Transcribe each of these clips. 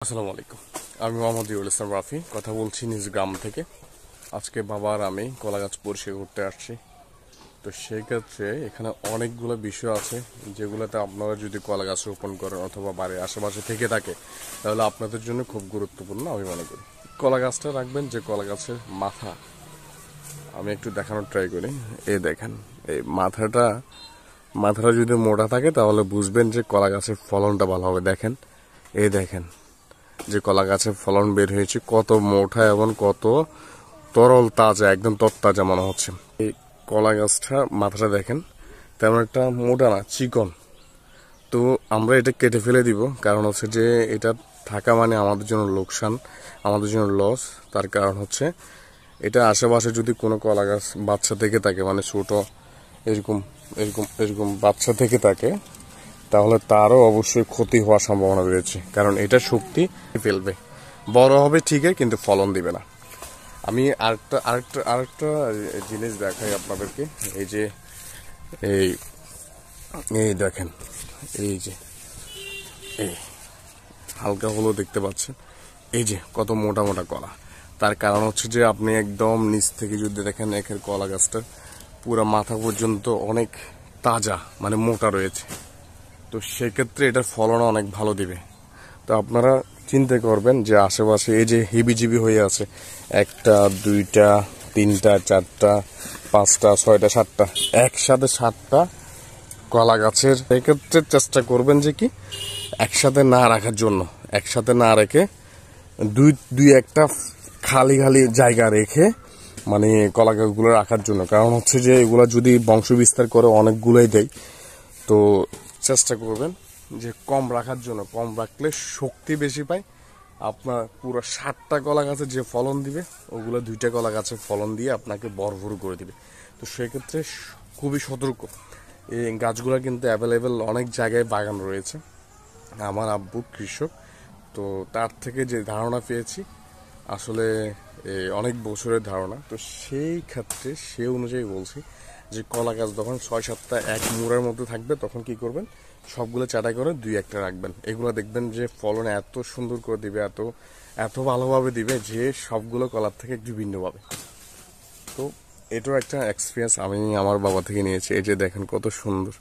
আসসালামু আলাইকুম। আমি মোহাম্মদ ইউল ইসলাম রাফি কথা বলছি নিজ গ্রাম থেকে। আজকে বাবা আর আমি কলা গাছ পরিষ্কার করতে আসছি। তো সেই ক্ষেত্রে এখানে অনেকগুলো বিষয় আছে যেগুলোতে আপনারা যদি কলা গাছ রোপণ করেন অথবা বাড়ির আশেপাশে থেকে থাকে তাহলে আপনাদের জন্য খুব গুরুত্বপূর্ণ আমি মনে করি। কলা গাছটা রাখবেন যে কলা গাছের মাথা, আমি একটু দেখানোর ট্রাই করি। এই দেখেন, এই মাথাটা যদি মোটা থাকে তাহলে বুঝবেন যে কলা গাছের ফলনটা ভালো হবে। দেখেন, এই দেখেন যে কলা গাছের ফলন বের হয়েছে, কত মোটা এবং কত তরল তাজা, একদম তরতাজা মনে হচ্ছে। এই কলা গাছটা মাথাটা দেখেন, তেমন একটা মোটা না, চিকন। তো আমরা এটা কেটে ফেলে দিব, কারণ হচ্ছে যে এটা থাকা মানে আমাদের জন্য লোকসান, আমাদের জন্য লস। তার কারণ হচ্ছে এটা আশেপাশে যদি কোনো কলা গাছ বাচ্চা থেকে থাকে, মানে ছোট এরকম এরকম এরকম বাচ্চা থেকে থাকে, তাহলে তারও অবশ্যই ক্ষতি হওয়ার সম্ভাবনা রয়েছে, কারণ এটা শক্তি ফেলবে, বড় হবে ঠিকই কিন্তু ফলন দিবে না। আমি আরেকটা জিনিস দেখাই আপনাদেরকে। এই যে এই এই দেখেন, এই যে এই হালকা হলো দেখতে পাচ্ছেন, এই যে কত মোটা মোটা কলা। তার কারণ হচ্ছে যে আপনি একদম নিচ থেকে যদি দেখেন একের কলা গাছটা পুরো মাথা পর্যন্ত অনেক তাজা, মানে মোটা রয়েছে। তো সেক্ষেত্রে এটার ফলন অনেক ভালো দিবে। তো আপনারা চিন্তা করবেন যে আশেপাশে এই যে হিবিজিবি হয়ে আছে, একটা দুইটা তিনটা চারটা পাঁচটা ছয়টা সাতটা, একসাথে সাতটা কলা গাছের, সেক্ষেত্রে চেষ্টা করবেন যে কি একসাথে না রাখার জন্য, একসাথে না রেখে দুই দুই একটা খালি খালি জায়গা রেখে মানে কলা গাছগুলো রাখার জন্য। কারণ হচ্ছে যে এগুলা যদি বংশ বিস্তার করে অনেকগুলোই দেয়, তো চেষ্টা করবেন যে কম রাখার জন্য। কম রাখলে শক্তি বেশি পায়। আপনার পুরো 60টা কলা গাছে যে ফলন দিবে ওগুলো 2টা কলা গাছে ফলন দিয়ে আপনাকে ভরপুর করে দিবে। তো সেক্ষেত্রে খুবই সতর্ক। এই গাছগুলো কিন্তু অ্যাভেলেবেল অনেক জায়গায় বাগান রয়েছে। আমার আব্বু কৃষক, তো তার থেকে যে ধারণা পেয়েছি আসলে অনেক বছরের ধারণা। তো সেই ক্ষেত্রে সে অনুযায়ী বলছি যে কলা গাছ যখন 6-7টা এক মুড়ার মধ্যে থাকবে তখন কি করবেন, সবগুলো চাটাই করে 2-1টা রাখবেন। এগুলো দেখবেন যে ফলন এত সুন্দর করে দিবে, এত এত ভালোভাবে দিবে যে সবগুলো কলার থেকে একটু ভিন্ন পাবে। তো এটাও একটা এক্সপিরিয়েন্স আমি আমার বাবা থেকে নিয়েছি। এই যে দেখেন কত সুন্দর,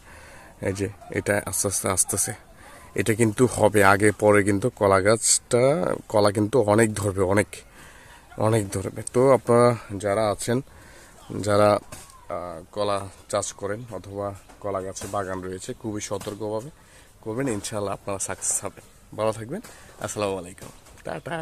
এই যে এটা আস্তে আস্তে আস্তে আস্তে এটা কিন্তু হবে, আগে পরে কিন্তু কলা গাছটা কলা কিন্তু অনেক ধরবে, অনেক অনেক ধরবে। তো আপনারা যারা আছেন, যারা কলা চাষ করেন অথবা কলা গাছের বাগান রয়েছে, খুবই সতর্কভাবে করবেন, ইনশাআল্লাহ আপনারা সাকসেস হবেন। ভালো থাকবেন। আসসালামু আলাইকুম, টাটা।